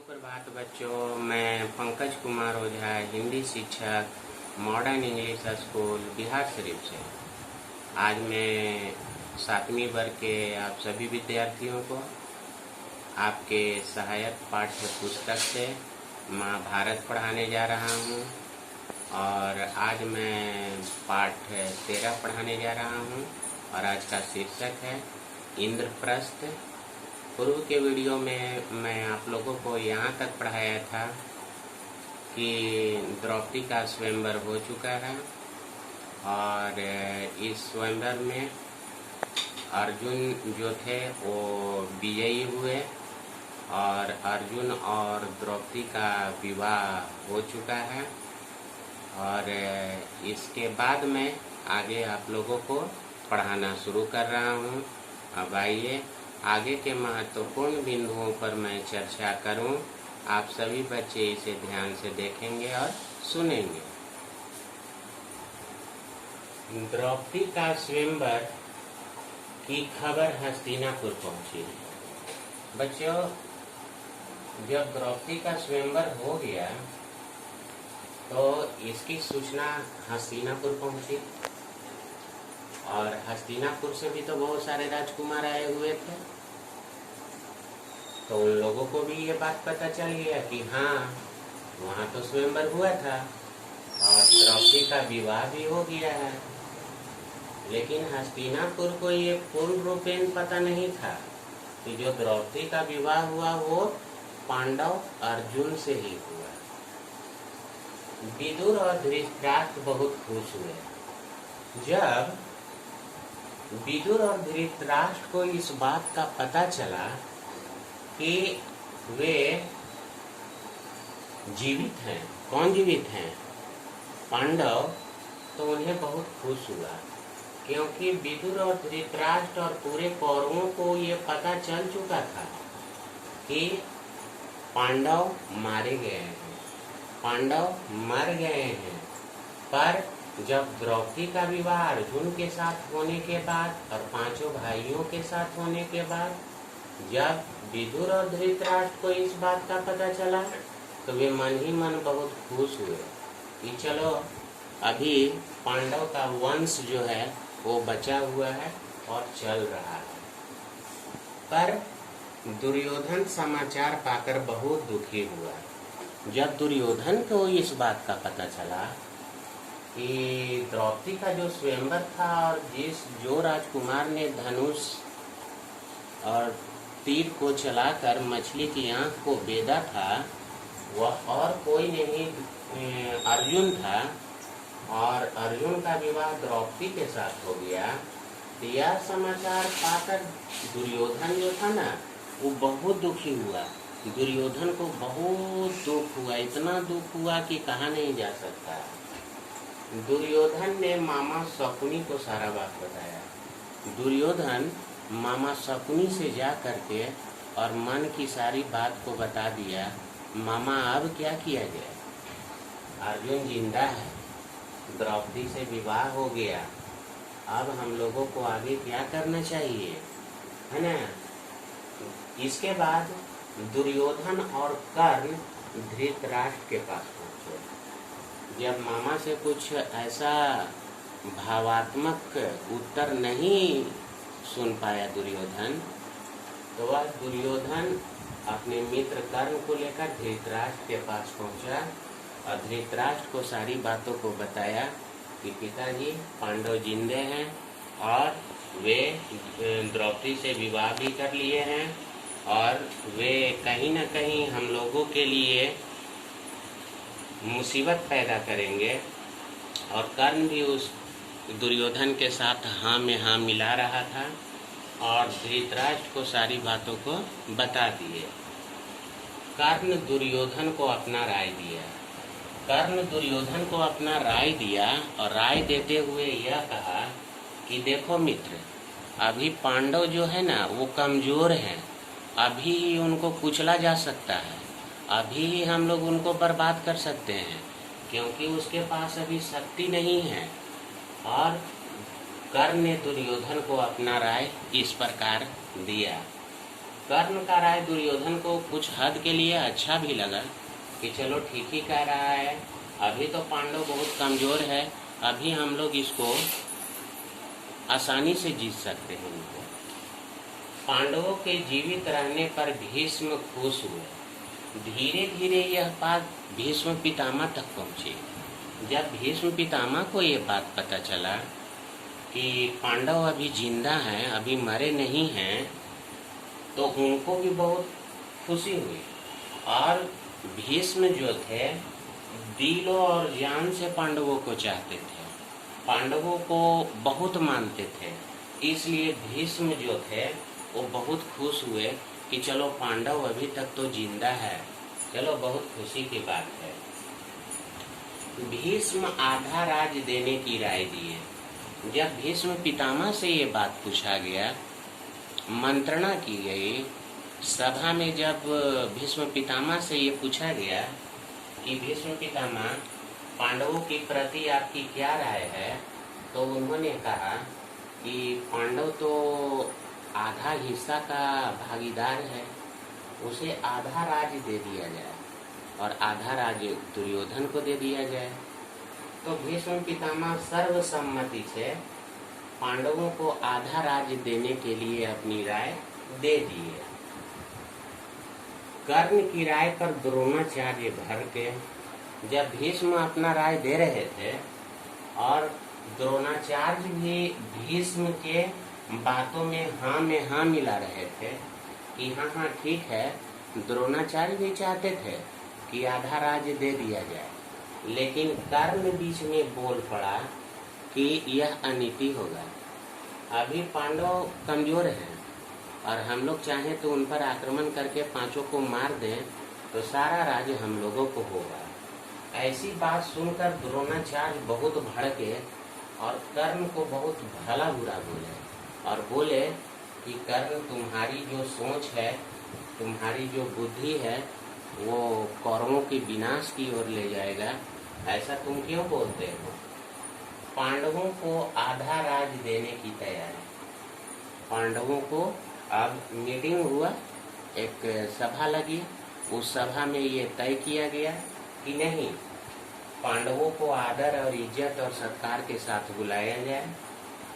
सुप्रभात बच्चों, मैं पंकज कुमार ओझा, हिंदी शिक्षक, modern English school Bihar Sharif से। आज मैं 7वीं वर्ग के आप सभी विद्यार्थियों को आपके सहायक पाठ्य पुस्तक से महाभारत पढ़ाने जा रहा हूँ। और आज मैं पाठ 13 पढ़ाने जा रहा हूँ और आज का शीर्षक है इंद्रप्रस्थ। पूर्व के वीडियो में मैं आप लोगों को यहाँ तक पढ़ाया था कि द्रौपदी का स्वयंवर हो चुका है और इस स्वयंवर में अर्जुन जो थे वो विजयी हुए और अर्जुन और द्रौपदी का विवाह हो चुका है। और इसके बाद मैं आगे आप लोगों को पढ़ाना शुरू कर रहा हूँ। अब आइए आगे के महत्वपूर्ण बिंदुओं पर मैं चर्चा करूं। आप सभी बच्चे इसे ध्यान से देखेंगे और सुनेंगे। द्रौपदी का स्वयंवर की खबर हस्तिनापुर पहुंची। बच्चों, जब द्रौपदी का स्वयंवर हो गया तो इसकी सूचना हस्तिनापुर पहुंची और हस्तिनापुर से भी तो बहुत सारे राजकुमार आए हुए थे, तो उन लोगों को भी ये बात पता चल गया कि हाँ, वहाँ तो स्वयंवर हुआ था और द्रौपदी का विवाह भी हो गया है। लेकिन हस्तिनापुर को ये पूर्ण रूपेण पता नहीं था कि जो द्रौपदी का विवाह हुआ वो पांडव अर्जुन से ही हुआ। विदुर और धृतराष्ट्र बहुत खुश हुए। जब विदुर और धृतराष्ट्र को इस बात का पता चला कि वे जीवित हैं, कौन जीवित हैं? पांडव, तो उन्हें बहुत खुश हुआ, क्योंकि विदुर और धृतराष्ट्र और पूरे कौरवों को ये पता चल चुका था कि पांडव मारे गए हैं, पांडव मर गए हैं। पर जब द्रौपदी का विवाह अर्जुन के साथ होने के बाद और 5 भाइयों के साथ होने के बाद जब विदुर और धृतराष्ट्र को इस बात का पता चला तो वे मन ही मन बहुत खुश हुए कि चलो अभी पांडव का वंश जो है वो बचा हुआ है और चल रहा है। पर दुर्योधन समाचार पाकर बहुत दुखी हुआ। जब दुर्योधन को इस बात का पता चला कि द्रौपदी का जो स्वयंवर था और जो राजकुमार ने धनुष और तीर को चलाकर मछली की आंख को बेधा था वह और कोई नहीं अर्जुन था, और अर्जुन का विवाह द्रौपदी के साथ हो गया। तो यह समाचार पाकर दुर्योधन जो था ना वो बहुत दुखी हुआ। दुर्योधन को बहुत दुख हुआ, इतना दुख हुआ कि कहा नहीं जा सकता। दुर्योधन ने मामा शकुनी को सारा बात बताया। दुर्योधन मामा शकुनी से जा करके और मन की सारी बात को बता दिया। मामा, अब क्या किया जाए? अर्जुन जिंदा है, द्रौपदी से विवाह हो गया, अब हम लोगों को आगे क्या करना चाहिए, है ना? इसके बाद दुर्योधन और कर्ण धृतराष्ट्र के पास पहुंचे। जब मामा से कुछ ऐसा भावात्मक उत्तर नहीं सुन पाया दुर्योधन, तो वह दुर्योधन अपने मित्र कर्ण को लेकर धृतराष्ट्र के पास पहुंचा और धृतराष्ट्र को सारी बातों को बताया कि पिताजी, पांडव जिंदे हैं और वे द्रौपदी से विवाह भी कर लिए हैं और वे कहीं न कहीं हम लोगों के लिए मुसीबत पैदा करेंगे। और कर्ण भी उस दुर्योधन के साथ हाँ में हाँ मिला रहा था और धृतराष्ट्र को सारी बातों को बता दिए। कर्ण दुर्योधन को अपना राय दिया। कर्ण दुर्योधन को अपना राय दिया और राय देते हुए यह कहा कि देखो मित्र, अभी पांडव जो है ना वो कमजोर हैं, अभी उनको कुचला जा सकता है, अभी ही हम लोग उनको बर्बाद कर सकते हैं, क्योंकि उसके पास अभी शक्ति नहीं है। और कर्ण ने दुर्योधन को अपना राय इस प्रकार दिया। कर्ण का राय दुर्योधन को कुछ हद के लिए अच्छा भी लगा कि चलो ठीक ही कह रहा है, अभी तो पांडव बहुत कमजोर है, अभी हम लोग इसको आसानी से जीत सकते हैं उनको। पांडवों के जीवित रहने पर भीष्म खुश हुए। धीरे धीरे यह बात भीष्म पितामह तक पहुंची। जब भीष्म पितामह को ये बात पता चला कि पांडव अभी जिंदा हैं, अभी मरे नहीं हैं, तो उनको भी बहुत खुशी हुई। और भीष्म जो थे दिलों और जान से पांडवों को चाहते थे, पांडवों को बहुत मानते थे, इसलिए भीष्म जो थे वो बहुत खुश हुए कि चलो पांडव अभी तक तो जिंदा है, चलो बहुत खुशी की बात है। भीष्म आधा राज देने की राय दिए। जब भीष्म पितामह से ये बात पूछा गया, मंत्रणा की गई सभा में, जब भीष्म पितामह से ये पूछा गया कि भीष्म पितामह पांडवों के प्रति आपकी क्या राय है, तो उन्होंने कहा कि पांडव तो आधा हिस्सा का भागीदार है, उसे आधा राज्य दे दिया जाए और आधा राज्य दुर्योधन को दे दिया जाए। तो भीष्म पितामह सर्वसम्मति से पांडवों को आधा राज्य देने के लिए अपनी राय दे दिए। कर्ण की राय पर द्रोणाचार्य भर के, जब भीष्म अपना राय दे रहे थे और द्रोणाचार्य भी भीष्म के बातों में हाँ मिला रहे थे कि हाँ ठीक है, द्रोणाचार्य भी चाहते थे कि आधा राज्य दे दिया जाए, लेकिन कर्ण बीच में बोल पड़ा कि यह अनीति होगा। अभी पांडव कमजोर हैं और हम लोग चाहें तो उन पर आक्रमण करके पांचों को मार दें तो सारा राज्य हम लोगों को होगा। ऐसी बात सुनकर द्रोणाचार्य बहुत भड़के और कर्ण को बहुत भला बुरा बोले और बोले कि कर्ण, तुम्हारी जो सोच है, तुम्हारी जो बुद्धि है, वो कौरवों के विनाश की ओर ले जाएगा, ऐसा तुम क्यों बोलते हो। पांडवों को आधा राज देने की तैयारी। पांडवों को अब मीटिंग हुआ, एक सभा लगी, उस सभा में ये तय किया गया कि नहीं, पांडवों को आदर और इज्जत और सत्कार के साथ बुलाया जाए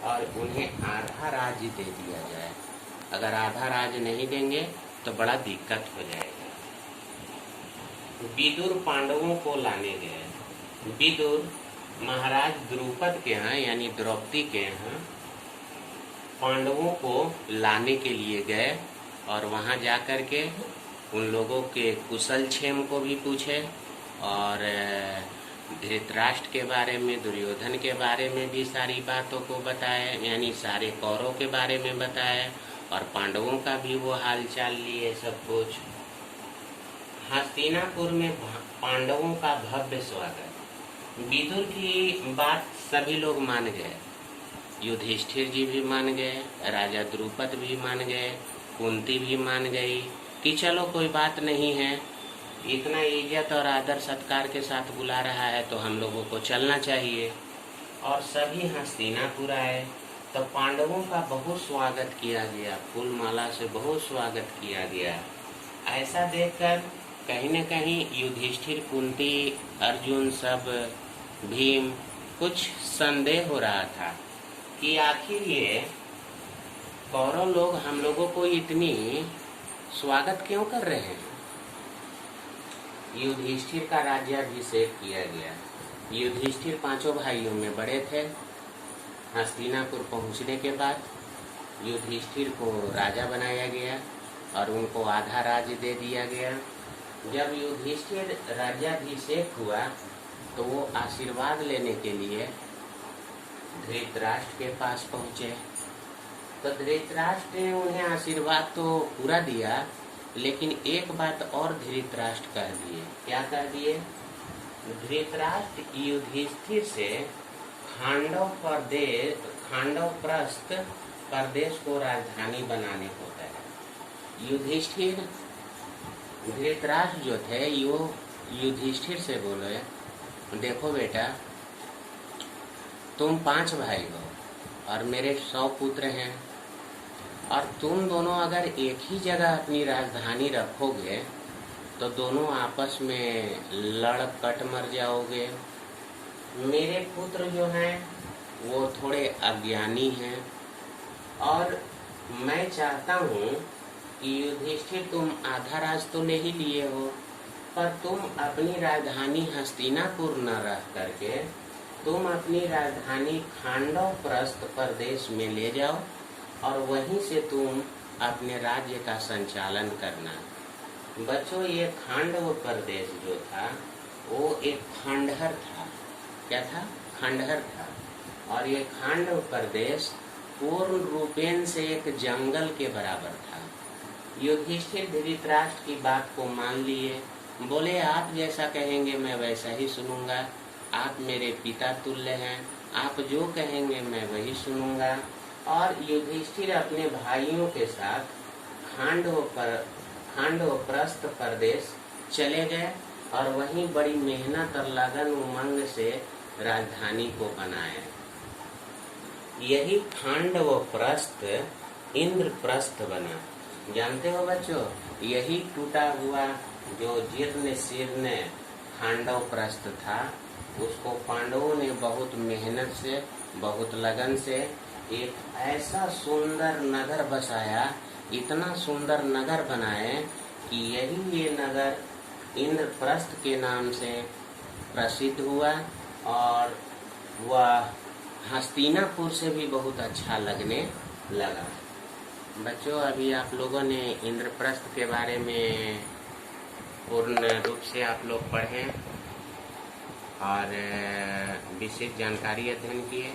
और उन्हें आधा राज्य दे दिया जाए। अगर आधा राज्य नहीं देंगे तो बड़ा दिक्कत हो जाएगा। विदुर पांडवों को लाने गए। विदुर महाराज द्रुपद के यहाँ यानी द्रौपदी के यहाँ पांडवों को लाने के लिए गए और वहाँ जाकर के उन लोगों के कुशल क्षेम को भी पूछे और धृतराष्ट्र के बारे में, दुर्योधन के बारे में भी सारी बातों को बताए, यानी सारे कौरवों के बारे में बताए और पांडवों का भी वो हालचाल लिए सब कुछ। हस्तिनापुर में पांडवों का भव्य स्वागत। विदुर की बात सभी लोग मान गए, युधिष्ठिर जी भी मान गए, राजा द्रुपद भी मान गए, कुंती भी मान गई कि चलो कोई बात नहीं है, इतना इज्जत और आदर सत्कार के साथ बुला रहा है तो हम लोगों को चलना चाहिए। और सभी हस्तिनापुर आए तो पांडवों का बहुत स्वागत किया गया, फूल माला से बहुत स्वागत किया गया। ऐसा देखकर कहीं न कहीं युधिष्ठिर, कुंती, अर्जुन, सब भीम, कुछ संदेह हो रहा था कि आखिर ये कौरव लोग हम लोगों को इतनी स्वागत क्यों कर रहे हैं। युधिष्ठिर का राज्याभिषेक किया गया। युधिष्ठिर पांचों भाइयों में बड़े थे। हस्तिनापुर पहुंचने के बाद युधिष्ठिर को राजा बनाया गया और उनको आधा राज्य दे दिया गया। जब युधिष्ठिर राज्याभिषेक हुआ तो वो आशीर्वाद लेने के लिए धृतराष्ट्र के पास पहुंचे। तो धृतराष्ट्र ने उन्हें आशीर्वाद तो पूरा दिया, लेकिन एक बात और धृतराष्ट्र कह दिए। क्या कह दिए? धृतराष्ट्र युधिष्ठिर से खांडवप्रस्थ प्रदेश को राजधानी बनाने को कहा। युधिष्ठिर, धृतराष्ट्र जो थे यो युधिष्ठिर से बोले, देखो बेटा, तुम 5 भाई हो और मेरे 100 पुत्र हैं, और तुम दोनों अगर एक ही जगह अपनी राजधानी रखोगे तो दोनों आपस में लड़ कट मर जाओगे। मेरे पुत्र जो हैं वो थोड़े अज्ञानी हैं और मैं चाहता हूँ कि युधिष्ठिर तुम आधा राज तो ले ही लिए हो, पर तुम अपनी राजधानी हस्तिनापुर न रह करके तुम अपनी राजधानी खांडवप्रस्थ प्रदेश में ले जाओ और वहीं से तुम अपने राज्य का संचालन करना। बच्चों, ये खांडव प्रदेश जो था वो एक खंडहर था। क्या था? खंडहर था। और ये खांडव प्रदेश पूर्ण रूपेण से एक जंगल के बराबर था। युधिष्ठिर धृतराष्ट्र की बात को मान लिए, बोले आप जैसा कहेंगे मैं वैसा ही सुनूंगा, आप मेरे पिता तुल्य हैं, आप जो कहेंगे मैं वही सुनूंगा। और युधिष्ठिर अपने भाइयों के साथ खांडवप्रस्थ प्रदेश चले गए और वहीं बड़ी मेहनत और लगन उमंग से राजधानी को बनाया। यही खांडवप्रस्थ इंद्रप्रस्थ बना। जानते हो बच्चों, यही टूटा हुआ जो जीर्ण शीर्ण खांडवप्रस्थ था, उसको पांडवों ने बहुत मेहनत से, बहुत लगन से एक ऐसा सुंदर नगर बसाया, इतना सुंदर नगर बनाए कि यही ये नगर इंद्रप्रस्थ के नाम से प्रसिद्ध हुआ और वह हस्तिनापुर से भी बहुत अच्छा लगने लगा। बच्चों, अभी आप लोगों ने इंद्रप्रस्थ के बारे में पूर्ण रूप से आप लोग पढ़ें और विशेष जानकारी अध्ययन किए।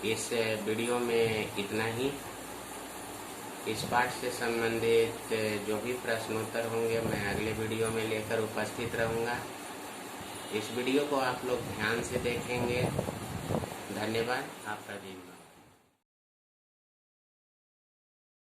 इस वीडियो में इतना ही। इस पाठ से संबंधित जो भी प्रश्नोत्तर होंगे मैं अगले वीडियो में लेकर उपस्थित रहूँगा। इस वीडियो को आप लोग ध्यान से देखेंगे। धन्यवाद। आपका दिन